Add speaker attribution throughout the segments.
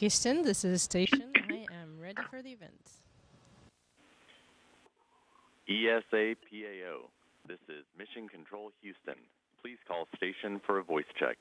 Speaker 1: Houston, this is Station. I am ready for the event.
Speaker 2: ESA PAO, this is Mission Control Houston. Please call station for a voice check.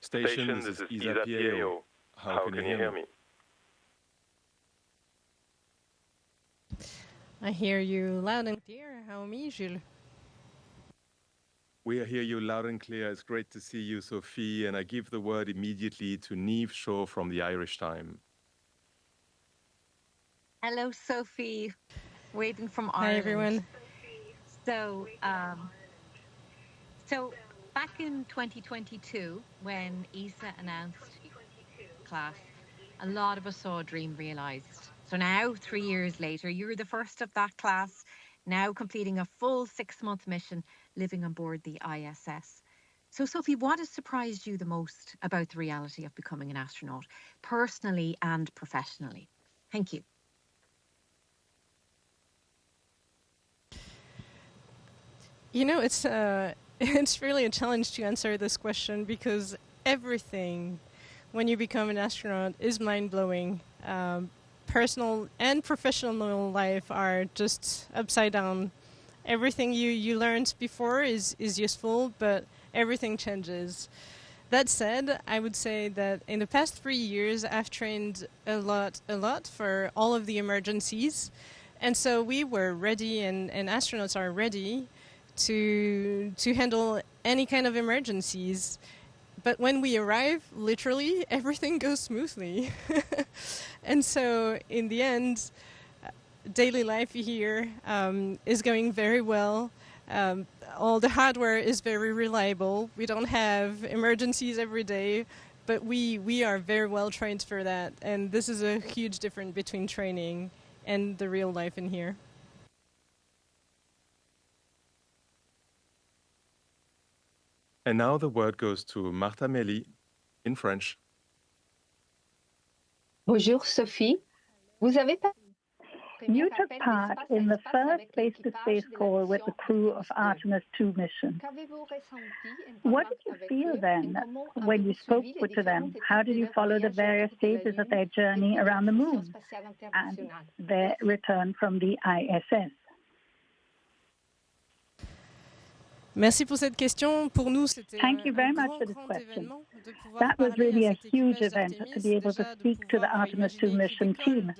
Speaker 3: Station, this is ESA PAO. How can you hear me?
Speaker 1: I hear you loud and clear. How are you, Jules?
Speaker 3: We hear you loud and clear. It's great to see you, Sophie. And I give the word immediately to Niamh Shaw from the Irish Time.
Speaker 4: Hello, Sophie. Waving from Ireland.
Speaker 1: Hi, everyone.
Speaker 4: So back in 2022, when ESA announced class, a lot of us saw a dream realised. So now, 3 years later, you're the first of that class, now completing a full 6-month mission, living on board the ISS. So, Sophie, what has surprised you the most about the reality of becoming an astronaut, personally and professionally? Thank you.
Speaker 1: You know, it's really a challenge to answer this question because everything when you become an astronaut is mind-blowing. Personal and professional life are just upside down. Everything you learned before is useful, but everything changes. That said, I would say that in the past 3 years, I've trained a lot for all of the emergencies. And so we were ready, and astronauts are ready to handle any kind of emergencies. But when we arrive, literally, everything goes smoothly. And so in the end, daily life here is going very well. All the hardware is very reliable. We don't have emergencies every day, but we are very well trained for that. And this is a huge difference between training and the real life in here.
Speaker 3: And now the word goes to Martha Melly in French.
Speaker 5: Bonjour Sophie. Vous avez
Speaker 6: You took part in the first space-to-space call with the crew of Artemis II mission. What did you feel then when you spoke to them? How did you follow the various stages of their journey around the moon and their return from the ISS?
Speaker 1: Merci pour cette question. Pour nous, c'était
Speaker 6: Thank you very much for this question. That was really a huge event to be able to speak to the Artemis II mission team,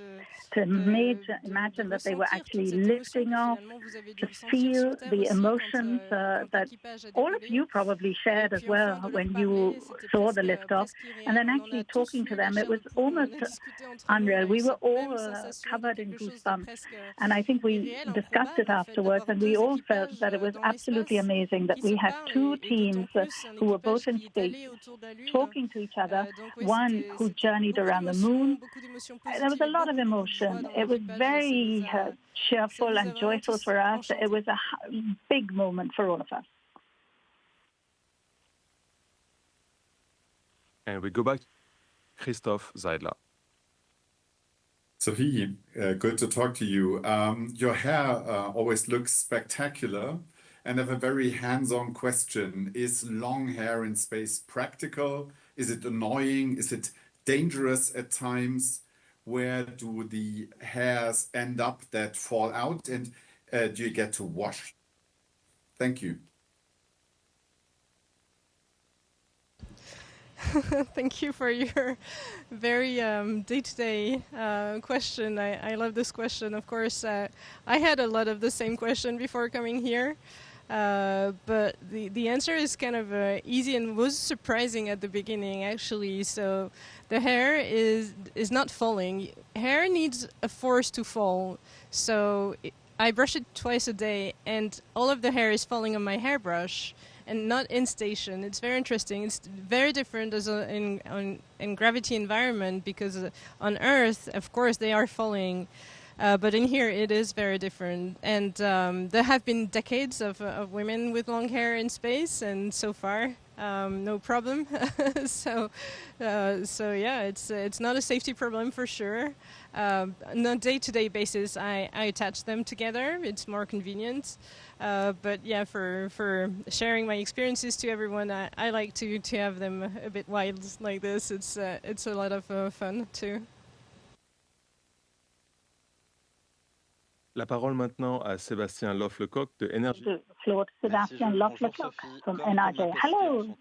Speaker 6: to imagine that they were actually lifting off, to feel the emotions that all of you probably shared as well when you saw the liftoff, and then actually talking to them. It was almost unreal. We were all covered in goosebumps, and I think we discussed it afterwards, and we all felt that it was absolutely amazing that we had two teams who were both in space talking to each other, one who journeyed around the moon. There was a lot of emotion. It was very cheerful and joyful for us. It was a big moment for all of us.
Speaker 3: And we go back to Christoph Seidler.
Speaker 7: Sophie, good to talk to you. Your hair always looks spectacular. And I have a very hands-on question. Is long hair in space practical? Is it annoying? Is it dangerous at times? Where do the hairs end up that fall out? And do you get to wash? Thank you.
Speaker 1: Thank you for your very day-to-day question. I love this question. Of course, I had a lot of the same question before coming here. But the answer is kind of easy and was surprising at the beginning, actually. So the hair is not falling. Hair needs a force to fall. So I brush it twice a day, and all of the hair is falling on my hairbrush. and not in station. It's very interesting. It's very different as in gravity environment, because on Earth, of course, they are falling. But in here, it is very different. And there have been decades of women with long hair in space, and so far, no problem. So yeah, it's not a safety problem for sure. On a day-to-day basis, I attach them together. It's more convenient. But yeah, for sharing my experiences to everyone, I like to have them a bit wild like this. It's a lot of fun too.
Speaker 3: La parole maintenant à Sébastien Loff-Lecoq de Énergie.
Speaker 6: The floor to Sebastian Loff-Lecoq from NRJ. Hello,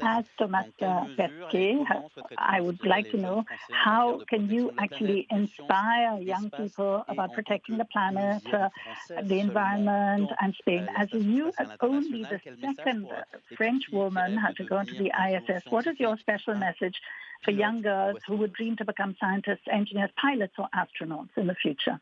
Speaker 6: as Thomas Pesquet, I would like to know, how can you actually inspire young people about protecting the planet, the environment, and Spain? As you are only the second French woman to go into the ISS, what is your special message for young girls who would dream to become scientists, engineers, pilots, or astronauts in the future?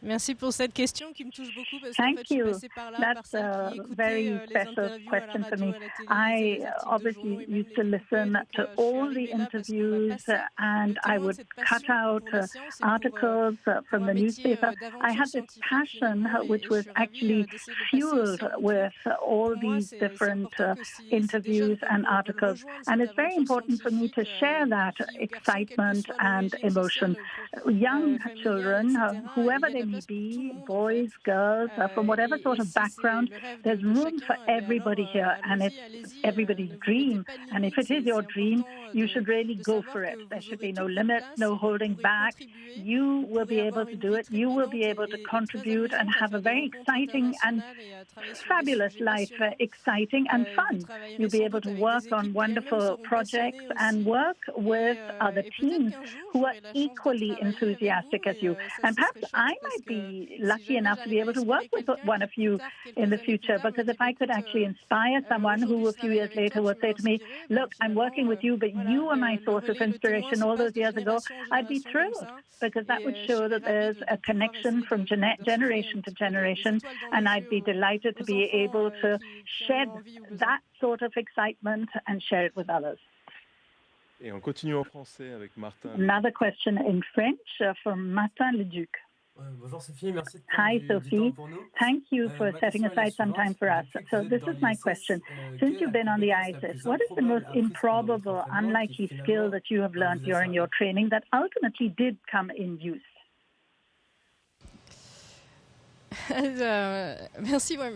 Speaker 1: Merci pour cette question qui me touche beaucoup parce qu'en
Speaker 6: Thank
Speaker 1: fait, je suis
Speaker 6: you.
Speaker 1: passée par là par
Speaker 6: That's
Speaker 1: celle
Speaker 6: a
Speaker 1: qui écoutait
Speaker 6: very
Speaker 1: les
Speaker 6: special
Speaker 1: interviews à la
Speaker 6: question for
Speaker 1: radio,
Speaker 6: me.
Speaker 1: à la télé,
Speaker 6: I
Speaker 1: les articles de
Speaker 6: obviously
Speaker 1: journaux et même
Speaker 6: used
Speaker 1: les
Speaker 6: to
Speaker 1: couper.
Speaker 6: listen
Speaker 1: Donc,
Speaker 6: to
Speaker 1: je suis
Speaker 6: all the
Speaker 1: arrivée là parce qu'on m'a
Speaker 6: interviews
Speaker 1: passé
Speaker 6: and
Speaker 1: le
Speaker 6: I
Speaker 1: témoin de
Speaker 6: would
Speaker 1: cette
Speaker 6: cut
Speaker 1: passion
Speaker 6: out
Speaker 1: pour la science et
Speaker 6: articles
Speaker 1: pour
Speaker 6: from
Speaker 1: un
Speaker 6: the
Speaker 1: métier
Speaker 6: newspaper. I
Speaker 1: d'aventure
Speaker 6: had this
Speaker 1: scientifique
Speaker 6: passion
Speaker 1: finalement, et
Speaker 6: which
Speaker 1: je
Speaker 6: was
Speaker 1: suis ravie
Speaker 6: actually
Speaker 1: d'essayer de le passer
Speaker 6: fueled
Speaker 1: aussi à
Speaker 6: with
Speaker 1: d'autres.
Speaker 6: all
Speaker 1: Pour moi,
Speaker 6: these
Speaker 1: c'est
Speaker 6: different
Speaker 1: important que si des
Speaker 6: interviews
Speaker 1: jeunes
Speaker 6: and
Speaker 1: veulent
Speaker 6: articles.
Speaker 1: rejoindre
Speaker 6: And
Speaker 1: cette
Speaker 6: it's very
Speaker 1: aventure
Speaker 6: important for me to
Speaker 1: scientifique,
Speaker 6: share that
Speaker 1: filles ou garçons, quelle que
Speaker 6: excitement
Speaker 1: soit
Speaker 6: and
Speaker 1: l'origine
Speaker 6: emotion.
Speaker 1: sociale,
Speaker 6: Young
Speaker 1: familiale,
Speaker 6: children,
Speaker 1: etc. Il
Speaker 6: whoever
Speaker 1: y a de
Speaker 6: they
Speaker 1: la
Speaker 6: may
Speaker 1: place pour tout le
Speaker 6: be,
Speaker 1: monde en
Speaker 6: boys,
Speaker 1: fait.
Speaker 6: girls, from whatever
Speaker 1: Et
Speaker 6: sort of
Speaker 1: si c'est
Speaker 6: background,
Speaker 1: le rêve
Speaker 6: there's
Speaker 1: de
Speaker 6: room for
Speaker 1: chacun,
Speaker 6: everybody here, and it's
Speaker 1: allez-y,
Speaker 6: everybody's
Speaker 1: ne vous mettez
Speaker 6: dream.
Speaker 1: pas de
Speaker 6: And if
Speaker 1: limites.
Speaker 6: it is your
Speaker 1: C'est
Speaker 6: dream,
Speaker 1: important
Speaker 6: you should really
Speaker 1: de
Speaker 6: go
Speaker 1: savoir
Speaker 6: for
Speaker 1: que
Speaker 6: it. There
Speaker 1: vous
Speaker 6: should
Speaker 1: aurez
Speaker 6: be no
Speaker 1: toute votre
Speaker 6: limits,
Speaker 1: place
Speaker 6: no
Speaker 1: et vous
Speaker 6: holding
Speaker 1: pourrez
Speaker 6: back.
Speaker 1: contribuer.
Speaker 6: You
Speaker 1: Vous
Speaker 6: will
Speaker 1: pourrez
Speaker 6: be able
Speaker 1: avoir
Speaker 6: to
Speaker 1: une
Speaker 6: do
Speaker 1: vie
Speaker 6: it.
Speaker 1: très
Speaker 6: You will be
Speaker 1: prenante
Speaker 6: able to
Speaker 1: et très
Speaker 6: contribute and
Speaker 1: amusante à
Speaker 6: have a
Speaker 1: faire des
Speaker 6: very
Speaker 1: rencontres
Speaker 6: exciting and
Speaker 1: internationales et à travailler sur des
Speaker 6: fabulous
Speaker 1: sujets
Speaker 6: life,
Speaker 1: passionnants.
Speaker 6: exciting and
Speaker 1: Vous
Speaker 6: fun.
Speaker 1: travaillerez
Speaker 6: You'll be
Speaker 1: sans
Speaker 6: able
Speaker 1: doute
Speaker 6: to
Speaker 1: avec
Speaker 6: work
Speaker 1: des
Speaker 6: on
Speaker 1: équipes qui elles-mêmes
Speaker 6: wonderful
Speaker 1: seront
Speaker 6: projects
Speaker 1: passionnées
Speaker 6: and
Speaker 1: aussi.
Speaker 6: work with other
Speaker 1: Et peut-être
Speaker 6: teams
Speaker 1: qu'un jour,
Speaker 6: who are
Speaker 1: j'aurai la chance de
Speaker 6: equally
Speaker 1: travailler avec vous
Speaker 6: enthusiastic as
Speaker 1: et
Speaker 6: you.
Speaker 1: ça,
Speaker 6: And
Speaker 1: ce
Speaker 6: perhaps
Speaker 1: serait
Speaker 6: I
Speaker 1: chouette parce
Speaker 6: might
Speaker 1: que
Speaker 6: be
Speaker 1: si
Speaker 6: lucky
Speaker 1: jamais
Speaker 6: enough to be
Speaker 1: j'arrive à
Speaker 6: able to work
Speaker 1: inspirer
Speaker 6: with
Speaker 1: quelqu'un
Speaker 6: one
Speaker 1: qui
Speaker 6: of
Speaker 1: plus
Speaker 6: you
Speaker 1: tard,
Speaker 6: in
Speaker 1: quelques
Speaker 6: the
Speaker 1: années plus
Speaker 6: future,
Speaker 1: tard, me
Speaker 6: because
Speaker 1: dit,
Speaker 6: if
Speaker 1: bah,
Speaker 6: I could
Speaker 1: écoute,
Speaker 6: actually inspire someone
Speaker 1: aujourd'hui
Speaker 6: who
Speaker 1: je
Speaker 6: a few
Speaker 1: travaille
Speaker 6: years
Speaker 1: avec
Speaker 6: later
Speaker 1: toi,
Speaker 6: will
Speaker 1: tu m'as
Speaker 6: say to me,
Speaker 1: inspiré, bah,
Speaker 6: look, I'm
Speaker 1: finalement,
Speaker 6: working with you, but
Speaker 1: voilà,
Speaker 6: you were my
Speaker 1: le
Speaker 6: source of
Speaker 1: relais, le témoin
Speaker 6: inspiration
Speaker 1: se
Speaker 6: all
Speaker 1: passe
Speaker 6: those
Speaker 1: de
Speaker 6: years ago,
Speaker 1: génération en
Speaker 6: I'd be
Speaker 1: génération comme
Speaker 6: thrilled
Speaker 1: ça.
Speaker 6: because that would
Speaker 1: Et je
Speaker 6: show
Speaker 1: serais
Speaker 6: that
Speaker 1: ravie
Speaker 6: there's
Speaker 1: de
Speaker 6: a
Speaker 1: pouvoir
Speaker 6: connection
Speaker 1: essayer
Speaker 6: from
Speaker 1: d'insuffler un
Speaker 6: generation to
Speaker 1: petit peu des
Speaker 6: generation.
Speaker 1: étoiles dans
Speaker 6: And
Speaker 1: les
Speaker 6: I'd be
Speaker 1: yeux
Speaker 6: delighted to
Speaker 1: aux
Speaker 6: be
Speaker 1: enfants
Speaker 6: able to
Speaker 1: qui en
Speaker 6: shed
Speaker 1: ont envie ou besoin.
Speaker 6: that sort of excitement and share it with others.
Speaker 3: Et on continue en français avec Martin.
Speaker 6: Another question in French from Martin Leduc.
Speaker 8: Bonjour Sophie, merci de
Speaker 6: Hi,
Speaker 8: prendre du temps
Speaker 6: Sophie.
Speaker 8: pour nous.
Speaker 6: Thank you for
Speaker 8: Ma
Speaker 6: setting
Speaker 8: question est la
Speaker 6: aside some time
Speaker 8: suivante.
Speaker 6: for us.
Speaker 8: Depuis que
Speaker 6: So
Speaker 8: vous êtes
Speaker 6: this
Speaker 8: dans
Speaker 6: is my
Speaker 8: l'ISS,
Speaker 6: question.
Speaker 8: quelle
Speaker 6: Since
Speaker 8: est
Speaker 6: you've
Speaker 8: la
Speaker 6: been on the
Speaker 8: compétence la
Speaker 6: ISS,
Speaker 8: plus
Speaker 6: what is the most
Speaker 8: improbable apprise pendant votre
Speaker 6: improbable,
Speaker 8: entraînement
Speaker 6: unlikely
Speaker 8: qui
Speaker 6: skill
Speaker 8: finalement
Speaker 6: that you have learned
Speaker 8: vous a
Speaker 6: during your
Speaker 8: servi?
Speaker 6: training that ultimately did come in use?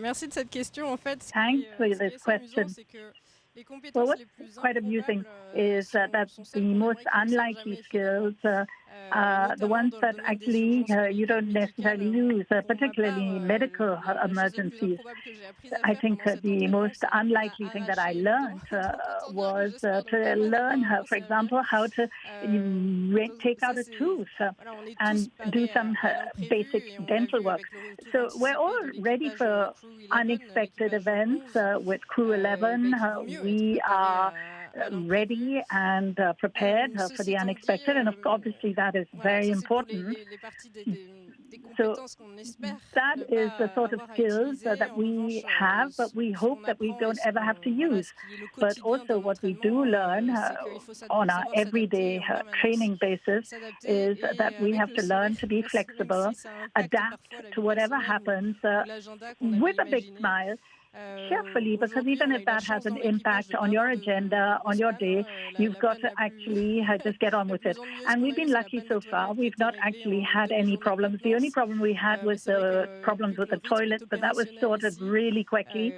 Speaker 1: Merci de cette question. En fait,
Speaker 6: Thanks for
Speaker 1: ce qui est
Speaker 6: this
Speaker 1: assez amusant,
Speaker 6: question.
Speaker 1: c'est que les
Speaker 6: Well,
Speaker 1: compétences
Speaker 6: what's
Speaker 1: les plus
Speaker 6: quite amusing
Speaker 1: improbables
Speaker 6: is that
Speaker 1: sont
Speaker 6: the
Speaker 1: celles qu'on
Speaker 6: most
Speaker 1: aimerait qu'ils ne servent
Speaker 6: unlikely
Speaker 1: jamais finalement.
Speaker 6: skills are the
Speaker 1: Notamment
Speaker 6: ones
Speaker 1: dans le
Speaker 6: that
Speaker 1: domaine des
Speaker 6: actually
Speaker 1: urgences
Speaker 6: you don't
Speaker 1: médicales.
Speaker 6: necessarily use,
Speaker 1: Pour ma part,
Speaker 6: particularly medical
Speaker 1: la chose la plus
Speaker 6: emergencies.
Speaker 1: improbable que j'ai apprise à
Speaker 6: I
Speaker 1: faire
Speaker 6: think
Speaker 1: pendant cet
Speaker 6: the
Speaker 1: entraînement,
Speaker 6: most
Speaker 1: c'est apprendre
Speaker 6: unlikely
Speaker 1: à
Speaker 6: thing that I
Speaker 1: arracher une
Speaker 6: learned
Speaker 1: dent. Donc autant dire que
Speaker 6: was
Speaker 1: j'espère ne
Speaker 6: to
Speaker 1: pas
Speaker 6: learn
Speaker 1: m'en
Speaker 6: how, for
Speaker 1: servir.
Speaker 6: example, how to take out
Speaker 1: Ça,
Speaker 6: a
Speaker 1: c'est
Speaker 6: tooth
Speaker 1: voilà, on est
Speaker 6: and
Speaker 1: tous
Speaker 6: do
Speaker 1: parés
Speaker 6: some
Speaker 1: à l'imprévu
Speaker 6: basic
Speaker 1: et on l'a
Speaker 6: dental
Speaker 1: vu
Speaker 6: work.
Speaker 1: avec le retour
Speaker 6: So we're all
Speaker 1: anticipé de
Speaker 6: ready
Speaker 1: l'équipage
Speaker 6: for
Speaker 1: Crew 11,
Speaker 6: unexpected
Speaker 1: l'équipage
Speaker 6: events
Speaker 1: 11,
Speaker 6: with Crew 11.
Speaker 1: qu'il vaut mieux être
Speaker 6: We
Speaker 1: préparé
Speaker 6: are
Speaker 1: à l'imprévu.
Speaker 6: ready and prepared for
Speaker 1: Ceci
Speaker 6: the
Speaker 1: étant dit,
Speaker 6: unexpected, and obviously that is
Speaker 1: voilà,
Speaker 6: very
Speaker 1: ça c'est pour
Speaker 6: important.
Speaker 1: les parties des
Speaker 6: So
Speaker 1: compétences qu'on espère
Speaker 6: that
Speaker 1: ne
Speaker 6: is the
Speaker 1: pas
Speaker 6: sort of
Speaker 1: avoir à
Speaker 6: skills
Speaker 1: utiliser.
Speaker 6: that
Speaker 1: En
Speaker 6: we
Speaker 1: revanche,
Speaker 6: have, but we
Speaker 1: ce
Speaker 6: hope
Speaker 1: qu'on
Speaker 6: that we
Speaker 1: apprend et
Speaker 6: don't ever have to
Speaker 1: voilà,
Speaker 6: use.
Speaker 1: ce qui est le
Speaker 6: But
Speaker 1: quotidien
Speaker 6: also
Speaker 1: d'un
Speaker 6: what we do
Speaker 1: entraînement,
Speaker 6: learn
Speaker 1: c'est qu'il faut
Speaker 6: on our
Speaker 1: savoir
Speaker 6: everyday
Speaker 1: s'adapter en permanence.
Speaker 6: training basis
Speaker 1: S'adapter
Speaker 6: is that
Speaker 1: et
Speaker 6: we
Speaker 1: avec
Speaker 6: have
Speaker 1: le
Speaker 6: to learn
Speaker 1: sourire,
Speaker 6: to be
Speaker 1: même
Speaker 6: flexible,
Speaker 1: si ça impacte
Speaker 6: adapt
Speaker 1: parfois la
Speaker 6: to
Speaker 1: vie
Speaker 6: whatever
Speaker 1: personnelle
Speaker 6: happens
Speaker 1: ou l'agenda qu'on avait
Speaker 6: with a big
Speaker 1: imaginé.
Speaker 6: smile, carefully, because
Speaker 1: Aujourd'hui,
Speaker 6: even
Speaker 1: on a
Speaker 6: if
Speaker 1: eu la
Speaker 6: that has
Speaker 1: chance
Speaker 6: an
Speaker 1: dans l'équipage
Speaker 6: impact
Speaker 1: de
Speaker 6: on
Speaker 1: pas
Speaker 6: your
Speaker 1: avoir de
Speaker 6: agenda, on
Speaker 1: grosses
Speaker 6: your
Speaker 1: pannes.
Speaker 6: day, you've
Speaker 1: La
Speaker 6: got
Speaker 1: panne
Speaker 6: to
Speaker 1: la plus
Speaker 6: actually just get on
Speaker 1: la
Speaker 6: with
Speaker 1: plus
Speaker 6: it.
Speaker 1: ennuyeuse
Speaker 6: And
Speaker 1: qu'on
Speaker 6: we've
Speaker 1: a eue,
Speaker 6: been
Speaker 1: c'est la
Speaker 6: lucky
Speaker 1: panne des
Speaker 6: so far.
Speaker 1: toilettes qui
Speaker 6: We've
Speaker 1: était
Speaker 6: not
Speaker 1: réglée
Speaker 6: actually
Speaker 1: en
Speaker 6: had any
Speaker 1: demi-journée pas
Speaker 6: problems.
Speaker 1: de
Speaker 6: The only
Speaker 1: place.
Speaker 6: problem we had
Speaker 1: Mais
Speaker 6: was
Speaker 1: c'est vrai
Speaker 6: the
Speaker 1: que
Speaker 6: problems
Speaker 1: vu que
Speaker 6: with
Speaker 1: le
Speaker 6: the
Speaker 1: rythme est
Speaker 6: toilets, but that was
Speaker 1: opérationnel
Speaker 6: sorted
Speaker 1: ici,
Speaker 6: really quickly.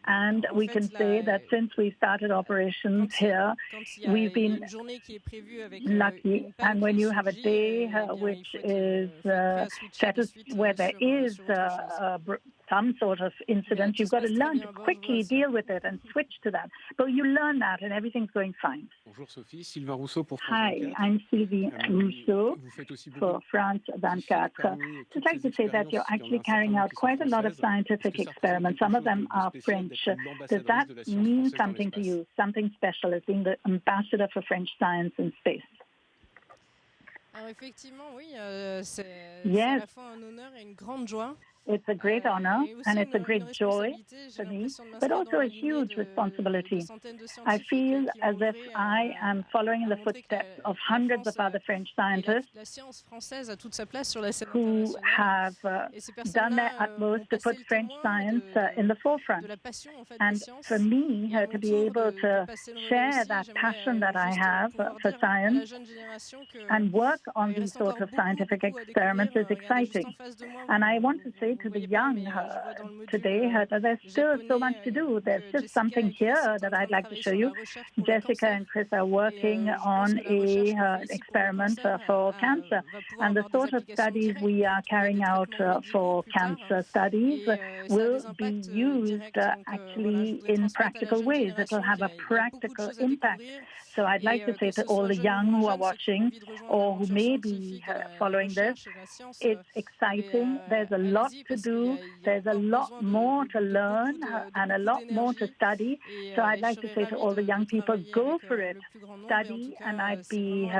Speaker 6: And
Speaker 1: en
Speaker 6: we
Speaker 1: fait,
Speaker 6: can say that since we started operations here,
Speaker 1: quand il y a
Speaker 6: we've been
Speaker 1: une journée qui est prévue avec
Speaker 6: lucky.
Speaker 1: une panne
Speaker 6: And when
Speaker 1: qui
Speaker 6: you have a
Speaker 1: surgit,
Speaker 6: day
Speaker 1: eh bien, il
Speaker 6: which
Speaker 1: faut
Speaker 6: is
Speaker 1: être prêt à switcher de suite
Speaker 6: where there is
Speaker 1: sur autre chose.
Speaker 6: some sort of incident,
Speaker 1: tout
Speaker 6: you've
Speaker 1: se
Speaker 6: got to
Speaker 1: passe très
Speaker 6: learn
Speaker 1: bien
Speaker 6: to
Speaker 1: à bord, je vous
Speaker 6: quickly
Speaker 1: rassure.
Speaker 6: deal with it and switch to that. But you learn that and everything's going fine.
Speaker 3: Bonjour Sophie, Sylvain Rousseau pour France
Speaker 6: Hi,
Speaker 3: 24.
Speaker 6: I'm Sylvie Rousseau
Speaker 3: Vous faites aussi beaucoup
Speaker 6: for France 24. I'd like to say that you're actually carrying out quite a lot of scientific experiments. Some of them are French. Does that mean something to you, something special as being the ambassador for French science in space?
Speaker 1: Alors effectivement, oui, c'est
Speaker 6: Yes.
Speaker 1: à la fois un honneur et une grande joie.
Speaker 6: It's a great honor and it's a great joy for me, but also a huge responsibility. I feel as if I am following in the footsteps of hundreds of other French scientists who have done their utmost to put French science in the forefront. And for me, to be able to share that passion that I have for science and work on these sorts of scientific experiments is exciting. And I want to say to the young today that there's still so much to do. There's just something here that I'd like to show you. Jessica and Chris are working on an experiment for cancer. And the sort of studies we are carrying out for cancer studies will be used actually in practical ways. It will have a practical impact. So I'd like to say to all the young who are watching or who may be following this, it's exciting. There's a lot to do. There's a lot more to learn and a lot more to study. So I'd like to say to all the young people, go for it, study, and I'd be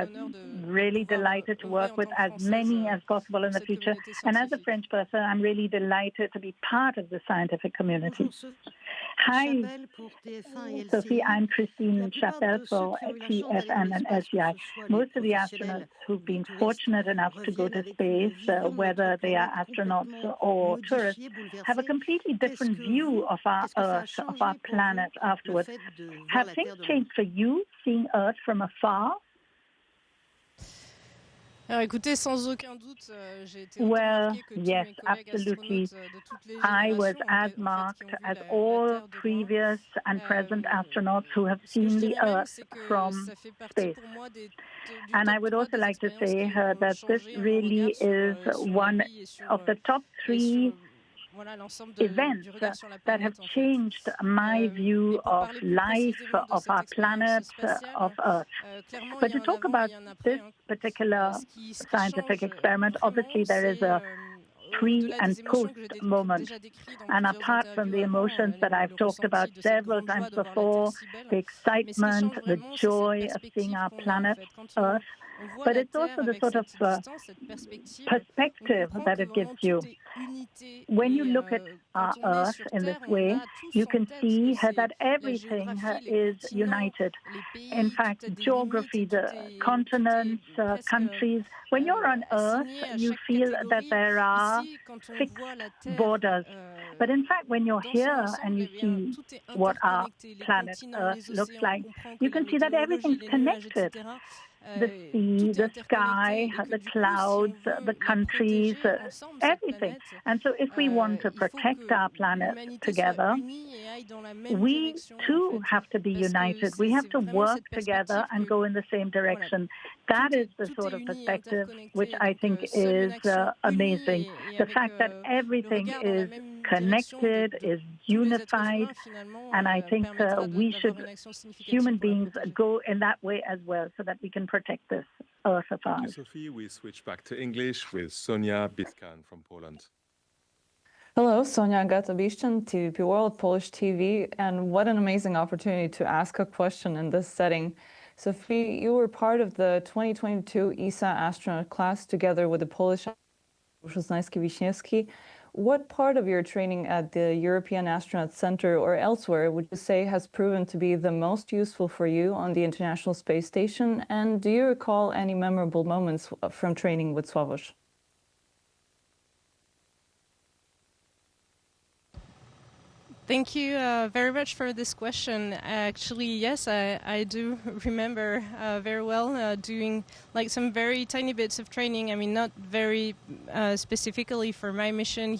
Speaker 6: really delighted to work with as many as possible in the future. And as a French person, I'm really delighted to be part of the scientific community. Hi, Sophie. I'm Christine Chapelle for TFN and SGI. Most of the astronauts who've been fortunate enough to go to space, whether they are astronauts or tourists, have a completely different view of our Earth, of our planet afterwards. Have things changed for you, seeing Earth from afar?
Speaker 1: Alors écoutez, sans aucun doute, j'ai été
Speaker 6: well, yes, absolutely. I was as marked as all previous and present astronauts who have seen the Earth from space. And I would also like to say that this really is one of the top three events that have changed my view of life, of our planet, of Earth. But to talk about this particular scientific experiment, obviously there is a pre and post moment. And apart from the emotions that I've talked about several times before, the excitement, the joy of seeing our planet, Earth, but it's also the sort of perspective that it gives you. When you look at our Earth in this way, you can see that everything is united. In fact, geography, the continents, countries, when you're on Earth, you feel that there are fixed borders. But in fact, when you're here and you see what our planet Earth looks like, you can see that everything's connected. The sea, the sky, the clouds, the countries, everything. And so if we want to protect our planet together, we too have to be united. We have to work together and go in the same direction. That is the sort of perspective which I think is amazing. The fact that everything is connected, is unified, and I think we should, human beings, go in that way as well so that we can protect this Earth of ours.
Speaker 3: Thank you, Sophie. We switch back to English with Sonia Bitkan from Poland.
Speaker 9: Hello, Sonia Agata-Biszczyn, TVP World, Polish TV, and what an amazing opportunity to ask a question in this setting. Sophie, you were part of the 2022 ESA astronaut class together with the Polish Wiśniewski. What part of your training at the European Astronaut Center or elsewhere would you say has proven to be the most useful for you on the International Space Station? And do you recall any memorable moments from training with Sławosz?
Speaker 1: Thank you very much for this question. Actually, yes, I do remember very well doing like some very tiny bits of training. I mean, not very specifically for my mission.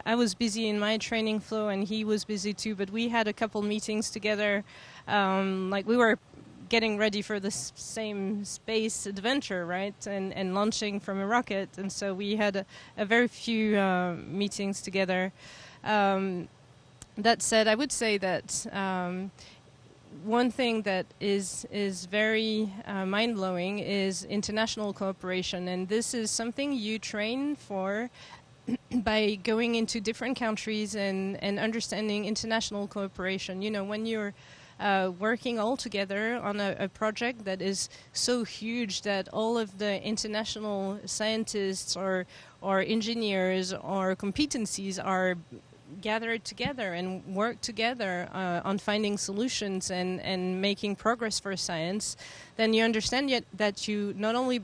Speaker 1: I was busy in my training flow and he was busy too, but we had a couple meetings together. Like we were getting ready for the same space adventure, right? And launching from a rocket. And so we had a very few meetings together. That said, I would say that one thing that is very mind-blowing is international cooperation, and this is something you train for by going into different countries and understanding international cooperation. You know, when you're working all together on a project that is so huge that all of the international scientists or engineers or competencies are gathered together and work together on finding solutions and making progress for science, then you understand that you not only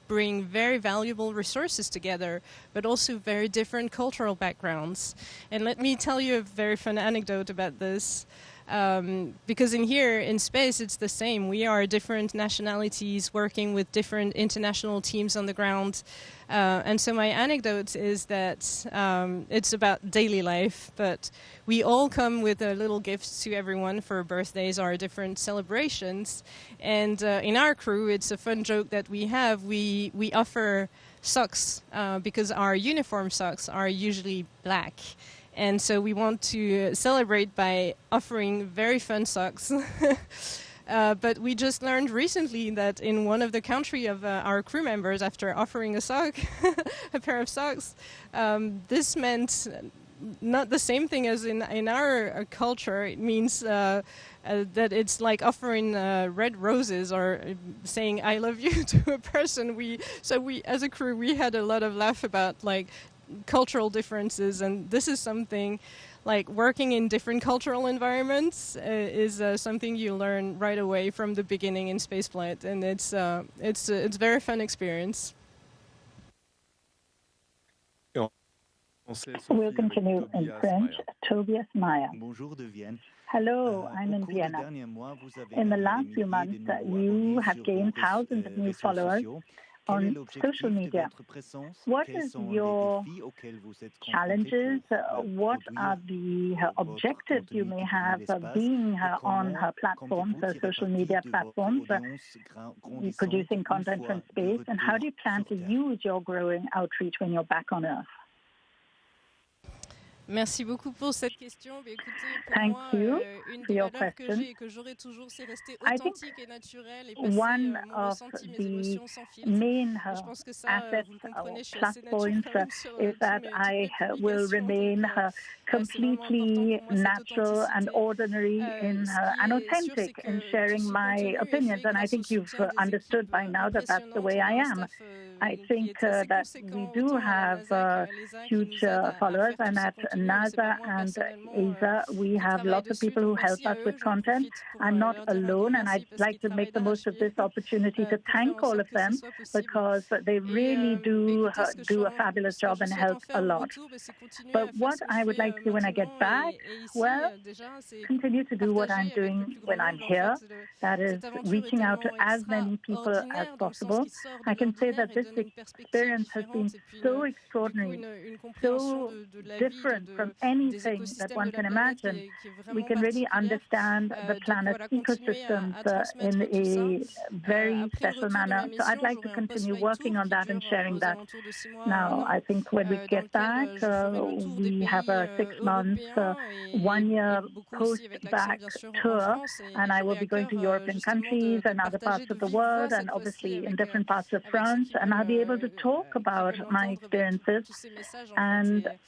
Speaker 1: bring very valuable resources together, but also very different cultural backgrounds. And let me tell you a very fun anecdote about this. Because in space, it's the same. We are different nationalities working with different international teams on the ground. And so my anecdote is that it's about daily life, but we all come with little gifts to everyone for birthdays or different celebrations. And in our crew, it's a fun joke that we have. We offer socks because our uniform socks are usually black. And so we want to celebrate by offering very fun socks. But we just learned recently that in one of the country of our crew members, after offering a sock, a pair of socks, this meant not the same thing as in our culture. It means that it's like offering red roses or saying "I love you" to a person. So as a crew, we had a lot of laugh about like cultural differences, and this is something like working in different cultural environments is something you learn right away from the beginning in spaceflight, and it's a very fun experience.
Speaker 6: We'll continue in French. Tobias Meyer.
Speaker 10: Bonjour de Vienne.
Speaker 6: Hello, I'm in Vienna. In the last few months, you have gained thousands of new followers on social media. What is your challenges? What are the objectives you may have being on her platforms, social media platforms, producing content from space? And how do you plan to use your growing outreach when you're back on Earth?
Speaker 1: Merci beaucoup pour cette question. Écoutez,
Speaker 6: Thank you
Speaker 1: une
Speaker 6: for
Speaker 1: des
Speaker 6: your
Speaker 1: valeurs que
Speaker 6: question.
Speaker 1: j'ai et que j'aurai toujours, c'est rester
Speaker 6: I think
Speaker 1: authentique et naturel et passer
Speaker 6: one
Speaker 1: mon
Speaker 6: of
Speaker 1: ressenti, mes
Speaker 6: the
Speaker 1: émotions sans filtre.
Speaker 6: main
Speaker 1: Et je pense que ça,
Speaker 6: assets
Speaker 1: vous le
Speaker 6: or
Speaker 1: comprenez, je suis
Speaker 6: plus
Speaker 1: assez
Speaker 6: points
Speaker 1: naturelle sur
Speaker 6: is that
Speaker 1: toutes
Speaker 6: I
Speaker 1: mes
Speaker 6: will
Speaker 1: publications.
Speaker 6: remain
Speaker 1: Donc, c'est vraiment
Speaker 6: completely
Speaker 1: important pour moi, cette
Speaker 6: natural and
Speaker 1: authenticité.
Speaker 6: ordinary in
Speaker 1: Ce
Speaker 6: her
Speaker 1: qui
Speaker 6: and
Speaker 1: est sûr, c'est
Speaker 6: authentic
Speaker 1: que
Speaker 6: in
Speaker 1: tout
Speaker 6: sharing
Speaker 1: ce
Speaker 6: my
Speaker 1: contenu est
Speaker 6: opinions.
Speaker 1: fait
Speaker 6: And I
Speaker 1: grâce au
Speaker 6: think you've
Speaker 1: soutien des
Speaker 6: understood
Speaker 1: équipes
Speaker 6: by now that that's the
Speaker 1: impressionnantes.
Speaker 6: way
Speaker 1: On a
Speaker 6: I
Speaker 1: un
Speaker 6: am.
Speaker 1: staff
Speaker 6: I
Speaker 1: qui
Speaker 6: think
Speaker 1: est assez
Speaker 6: that
Speaker 1: conséquent,
Speaker 6: we do
Speaker 1: autant à la
Speaker 6: have
Speaker 1: NASA qu'à l'ESA, qui
Speaker 6: huge
Speaker 1: nous aident à
Speaker 6: followers,
Speaker 1: faire
Speaker 6: and
Speaker 1: tout ce
Speaker 6: at
Speaker 1: contenu. Mais c'est pas
Speaker 6: NASA
Speaker 1: moi
Speaker 6: and
Speaker 1: personnellement
Speaker 6: ESA, we
Speaker 1: qui
Speaker 6: have
Speaker 1: travaille
Speaker 6: lots of
Speaker 1: dessus.
Speaker 6: people
Speaker 1: Donc
Speaker 6: who help
Speaker 1: merci à
Speaker 6: us
Speaker 1: eux,
Speaker 6: with
Speaker 1: j'en
Speaker 6: content.
Speaker 1: profite pour
Speaker 6: I'm not
Speaker 1: leur dire un grand
Speaker 6: alone, and
Speaker 1: merci
Speaker 6: I'd
Speaker 1: parce
Speaker 6: like
Speaker 1: qu'ils
Speaker 6: to make
Speaker 1: travaillent
Speaker 6: the most of this
Speaker 1: d'arrache-pied
Speaker 6: opportunity to
Speaker 1: pour faire
Speaker 6: thank
Speaker 1: en
Speaker 6: all
Speaker 1: sorte
Speaker 6: of
Speaker 1: que ce
Speaker 6: them
Speaker 1: soit possible.
Speaker 6: because they really do
Speaker 1: Écoutez, ce que
Speaker 6: do a fabulous
Speaker 1: ce que
Speaker 6: job
Speaker 1: je
Speaker 6: and
Speaker 1: souhaite en
Speaker 6: help a
Speaker 1: faire en
Speaker 6: lot.
Speaker 1: retour, c'est continuer
Speaker 6: But
Speaker 1: à faire
Speaker 6: what
Speaker 1: ce que
Speaker 6: I
Speaker 1: je
Speaker 6: would
Speaker 1: fais
Speaker 6: like to do when I get
Speaker 1: maintenant.
Speaker 6: back,
Speaker 1: Et ici,
Speaker 6: well,
Speaker 1: déjà, c'est
Speaker 6: continue to do what I'm
Speaker 1: partager avec le
Speaker 6: doing
Speaker 1: plus grand
Speaker 6: when I'm
Speaker 1: nombre. En
Speaker 6: here.
Speaker 1: fait,
Speaker 6: That is
Speaker 1: cette aventure est
Speaker 6: reaching out to
Speaker 1: tellement
Speaker 6: as many people as
Speaker 1: extraordinaire dans le sens
Speaker 6: possible.
Speaker 1: qu'il sort de
Speaker 6: I can say
Speaker 1: l'ordinaire
Speaker 6: that
Speaker 1: et
Speaker 6: this
Speaker 1: donne une perspective
Speaker 6: experience has been
Speaker 1: différente et puis
Speaker 6: so
Speaker 1: du coup
Speaker 6: extraordinary,
Speaker 1: une compréhension
Speaker 6: so
Speaker 1: de la vie,
Speaker 6: different from
Speaker 1: des
Speaker 6: anything that
Speaker 1: écosystèmes
Speaker 6: one
Speaker 1: de la
Speaker 6: can
Speaker 1: planète
Speaker 6: imagine.
Speaker 1: qui est
Speaker 6: We
Speaker 1: vraiment
Speaker 6: can really
Speaker 1: particulière.
Speaker 6: understand the
Speaker 1: Donc
Speaker 6: planet's
Speaker 1: voilà, continuer
Speaker 6: ecosystems
Speaker 1: à
Speaker 6: in
Speaker 1: transmettre tout ça.
Speaker 6: a very
Speaker 1: Après le
Speaker 6: special
Speaker 1: retour de ma
Speaker 6: manner. So I'd
Speaker 1: mission,
Speaker 6: like to
Speaker 1: j'aurai un
Speaker 6: continue
Speaker 1: post-flight
Speaker 6: working
Speaker 1: tour
Speaker 6: on
Speaker 1: qui
Speaker 6: that and
Speaker 1: dure
Speaker 6: sharing
Speaker 1: aux
Speaker 6: that.
Speaker 1: alentours de 6 mois à
Speaker 6: Now,
Speaker 1: 1 an,
Speaker 6: I think when we
Speaker 1: dans
Speaker 6: get back,
Speaker 1: lequel je ferai le tour des
Speaker 6: we have
Speaker 1: pays
Speaker 6: a 6 months,
Speaker 1: européens
Speaker 6: 1
Speaker 1: et
Speaker 6: year
Speaker 1: beaucoup aussi avec l'accent
Speaker 6: post-back
Speaker 1: bien sûr en
Speaker 6: tour,
Speaker 1: France et
Speaker 6: and I will
Speaker 1: j'aurai à
Speaker 6: be going
Speaker 1: cœur
Speaker 6: to European
Speaker 1: justement
Speaker 6: countries
Speaker 1: de
Speaker 6: and other
Speaker 1: partager
Speaker 6: parts
Speaker 1: de
Speaker 6: of the
Speaker 1: vive voix
Speaker 6: world, and
Speaker 1: cette fois-ci
Speaker 6: obviously in
Speaker 1: avec
Speaker 6: different parts of
Speaker 1: ceux
Speaker 6: France,
Speaker 1: qui
Speaker 6: and I'll be able to talk about
Speaker 1: veulent
Speaker 6: my
Speaker 1: entendre
Speaker 6: experiences
Speaker 1: tous ces messages en
Speaker 6: and
Speaker 1: fait.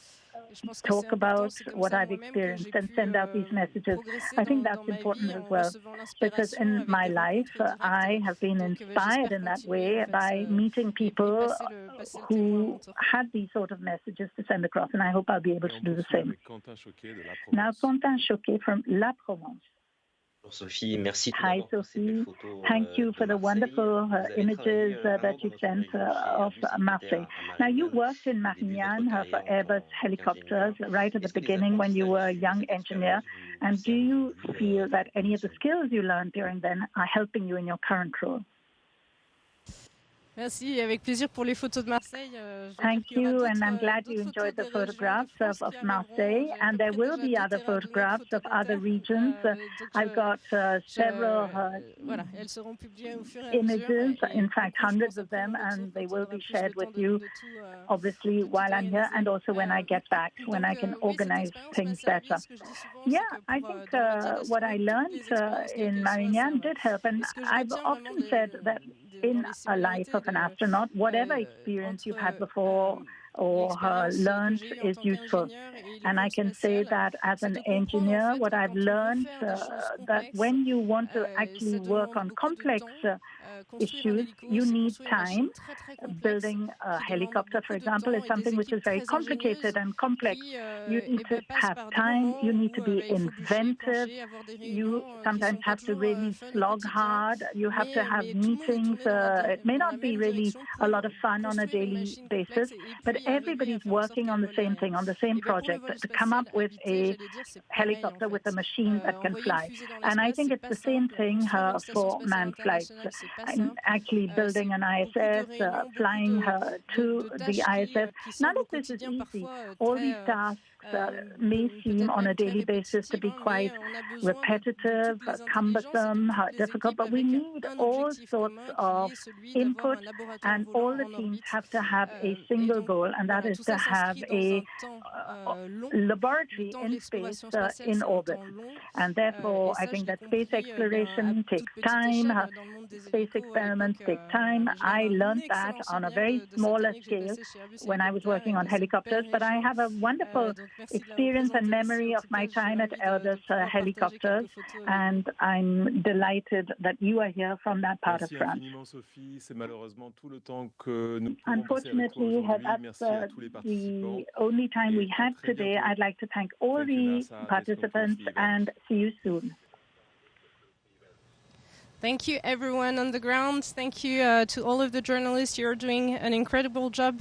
Speaker 1: Et je pense que c'est
Speaker 6: talk
Speaker 1: important,
Speaker 6: about
Speaker 1: c'est comme
Speaker 6: what
Speaker 1: ça
Speaker 6: I've
Speaker 1: moi-même que
Speaker 6: experienced
Speaker 1: j'ai
Speaker 6: and
Speaker 1: pu
Speaker 6: send out these messages.
Speaker 1: progresser
Speaker 6: I think
Speaker 1: dans
Speaker 6: that's
Speaker 1: ma
Speaker 6: important
Speaker 1: vie
Speaker 6: as
Speaker 1: en
Speaker 6: well,
Speaker 1: recevant
Speaker 6: because
Speaker 1: l'inspiration
Speaker 6: in
Speaker 1: avec
Speaker 6: my
Speaker 1: des
Speaker 6: life,
Speaker 1: rencontres
Speaker 6: I
Speaker 1: directes.
Speaker 6: have been
Speaker 1: Donc
Speaker 6: inspired
Speaker 1: j'espère
Speaker 6: in that
Speaker 1: continuer
Speaker 6: way
Speaker 1: en fait
Speaker 6: by meeting
Speaker 1: et
Speaker 6: people
Speaker 1: passer le témoin à mon
Speaker 6: who
Speaker 1: tour.
Speaker 6: had these sort of messages to send across, and I hope I'll be able
Speaker 3: Et
Speaker 6: to
Speaker 3: on
Speaker 6: do the
Speaker 3: poursuit
Speaker 6: same.
Speaker 3: avec Quentin Choquet de La
Speaker 6: Now,
Speaker 3: Provence.
Speaker 6: Quentin Choquet from La Provence.
Speaker 11: Bonjour Sophie, merci tout
Speaker 6: Hi,
Speaker 11: d'abord pour ces belles
Speaker 6: Sophie.
Speaker 11: photos
Speaker 6: Thank you
Speaker 11: de
Speaker 6: for the
Speaker 11: Marseille.
Speaker 6: wonderful
Speaker 11: Vous avez
Speaker 6: images
Speaker 11: travaillé un
Speaker 6: that
Speaker 11: an dans
Speaker 6: you
Speaker 11: notre
Speaker 6: sent
Speaker 11: région chez
Speaker 6: of
Speaker 11: Airbus
Speaker 6: Marseille.
Speaker 11: Hélicoptères à
Speaker 6: Now, you
Speaker 11: Marignane
Speaker 6: worked in
Speaker 11: au début de votre
Speaker 6: Marignane for
Speaker 11: carrière en
Speaker 6: Airbus
Speaker 11: tant
Speaker 6: helicopters
Speaker 11: qu'ingénieur.
Speaker 6: right at the
Speaker 11: Est-ce que les
Speaker 6: beginning when you were a
Speaker 11: apprentissages dus de
Speaker 6: young
Speaker 11: cette
Speaker 6: engineer.
Speaker 11: expérience vous
Speaker 6: And do
Speaker 11: servent
Speaker 6: you
Speaker 11: aujourd'hui
Speaker 6: feel
Speaker 11: dans
Speaker 6: that
Speaker 11: votre
Speaker 6: any of the
Speaker 11: mission?
Speaker 6: skills you learned during then are helping you in your current role?
Speaker 1: Merci, avec plaisir pour les photos de Marseille. Je dois dire
Speaker 6: Thank
Speaker 1: qu'il y aura
Speaker 6: you, and I'm glad
Speaker 1: d'autres
Speaker 6: you
Speaker 1: photos
Speaker 6: enjoyed the
Speaker 1: des régions de
Speaker 6: photographs
Speaker 1: France
Speaker 6: of
Speaker 1: qui
Speaker 6: Marseille,
Speaker 1: arriveront. J'ai à
Speaker 6: and
Speaker 1: peu
Speaker 6: there
Speaker 1: près
Speaker 6: will
Speaker 1: déjà
Speaker 6: be
Speaker 1: 2
Speaker 6: other
Speaker 1: terrains donnés de
Speaker 6: photographs of other
Speaker 1: photomontages.
Speaker 6: regions.
Speaker 1: Donc
Speaker 6: I've got several
Speaker 1: voilà, elles seront publiées au fur et à mesure.
Speaker 6: images,
Speaker 1: Et
Speaker 6: in
Speaker 1: du
Speaker 6: fact,
Speaker 1: coup, je
Speaker 6: hundreds
Speaker 1: pense
Speaker 6: of
Speaker 1: après
Speaker 6: them,
Speaker 1: mon retour,
Speaker 6: and they
Speaker 1: quand on
Speaker 6: will
Speaker 1: aura
Speaker 6: be
Speaker 1: plus
Speaker 6: shared
Speaker 1: le temps
Speaker 6: with you, obviously,
Speaker 1: de tout
Speaker 6: while I'm here,
Speaker 1: organiser.
Speaker 6: and also when I get back, when I can
Speaker 1: Oui, cette
Speaker 6: organize
Speaker 1: expérience m'a
Speaker 6: things
Speaker 1: servi.
Speaker 6: better.
Speaker 1: Ce que je dis souvent,
Speaker 6: Yeah,
Speaker 1: c'est que
Speaker 6: I
Speaker 1: pour,
Speaker 6: think
Speaker 1: dans le métier
Speaker 6: what I
Speaker 1: d'astronaute, toutes
Speaker 6: learned
Speaker 1: les expériences, quelles
Speaker 6: in
Speaker 1: qu'elles soient,
Speaker 6: Marignane
Speaker 1: servent.
Speaker 6: did help, and
Speaker 1: Et ce que je
Speaker 6: I've
Speaker 1: retiens vraiment
Speaker 6: often said that
Speaker 1: dans
Speaker 6: in
Speaker 1: les
Speaker 6: a life
Speaker 1: similarités
Speaker 6: of an astronaut, whatever experience
Speaker 1: entre
Speaker 6: you've had before or learned is useful. And I can say that as an engineer, what I've learned that when you want to actually work on complex issues, you need time. Building a helicopter, for example, is something which is very complicated and complex. You need to have time, you need to be inventive, you sometimes have to really slog hard, you have to have meetings. It may not be really a lot of fun on a daily basis, but everybody's working on the same thing, on the same project, to come up with a helicopter with a machine that can fly. And I think it's the same thing for manned flights. I'm actually building an ISS, flying her to the ISS. None of this is easy. All these tasks may seem on a daily basis to be quite repetitive, cumbersome, difficult, but we need all sorts of input, and all the teams have to have a single goal, and that is to have a laboratory in space in orbit. And therefore, I think that space exploration takes time, space experiments take time. I learned that on a very smaller scale when I was working on helicopters, but I have a wonderful experience and memory of my time at Airbus Helicopters, and I'm delighted that you are here from that part of France. Unfortunately, that's the only time we have today. I'd like to thank all the participants and see you soon.
Speaker 1: Thank you, everyone on the ground. Thank you to all of the journalists. You're doing an incredible job,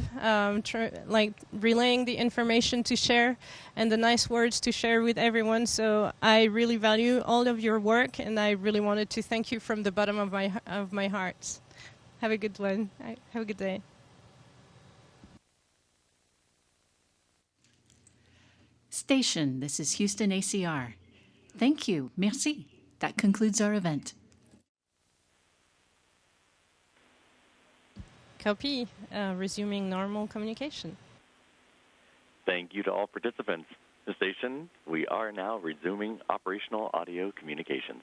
Speaker 1: relaying the information to share and the nice words to share with everyone. So I really value all of your work, and I really wanted to thank you from the bottom of my heart. Have a good one. Have a good day.
Speaker 10: Station, this is Houston ACR. Thank you. Merci. That concludes our event.
Speaker 1: Copy. Resuming normal communication.
Speaker 2: Thank you to all participants. The station, we are now resuming operational audio communications.